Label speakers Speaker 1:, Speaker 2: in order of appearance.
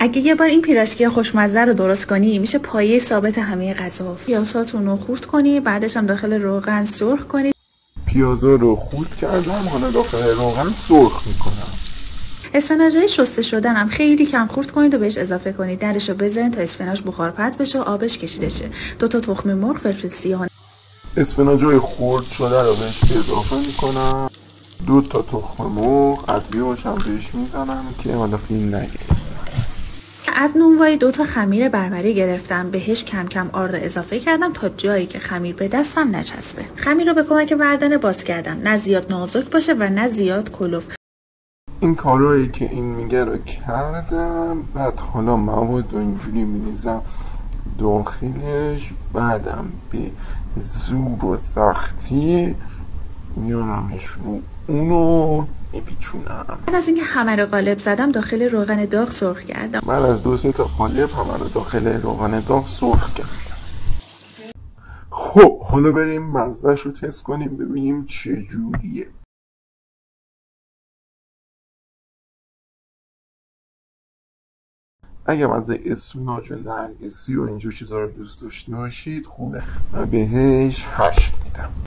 Speaker 1: اگه یه بار این پیراشکی خوشمزه رو درست کنی میشه پایه ثابت همه غذا. پیازاتون رو خورد کنی، بعدش هم داخل روغن سرخ کنی.
Speaker 2: پیازا رو خورد کردم، حالا داخل روغن سرخ میکنم.
Speaker 1: اسفناج‌های شسته شدن هم خیلی کم خورد کنید و بهش اضافه کنید. درش رو بزنید تا اسفناج بخار پز بشه و آبش کشیده شه. 2 تا تخم مرغ، فلفل سیاه.
Speaker 2: اسفناج‌های خرد شده رو بهش اضافه میکنم. 2 تا تخم مرغ، ادویه‌اش هم بهش میزنم که حالا فیلم نگیره.
Speaker 1: از نونوایی 2 تا خمیر بربری گرفتم، بهش کم کم آرد اضافه کردم تا جایی که خمیر به دستم نچسبه. خمیر رو به کمک وردن باز کردم، نه زیاد نازک باشه و نه زیاد کلوف.
Speaker 2: این کارهایی که این میگه رو کردم. بعد حالا مواد رو اینجوری میریزم داخلش، بعدم به زور و سختی میارمش رو اونو میپیچونم.
Speaker 1: بعد از اینکه همه رو قالب زدم داخل روغن داغ سرخ کردم.
Speaker 2: من از 2-3 تا قالب همه رو داخل روغن داغ سرخ کردم. خب حالا بریم مزهش رو تست کنیم ببینیم چجوریه. اگه مزه اسفناج و نرگسی و اینجور چیزا رو دوست داشته باشید خوبه. من بهش 8 میدم.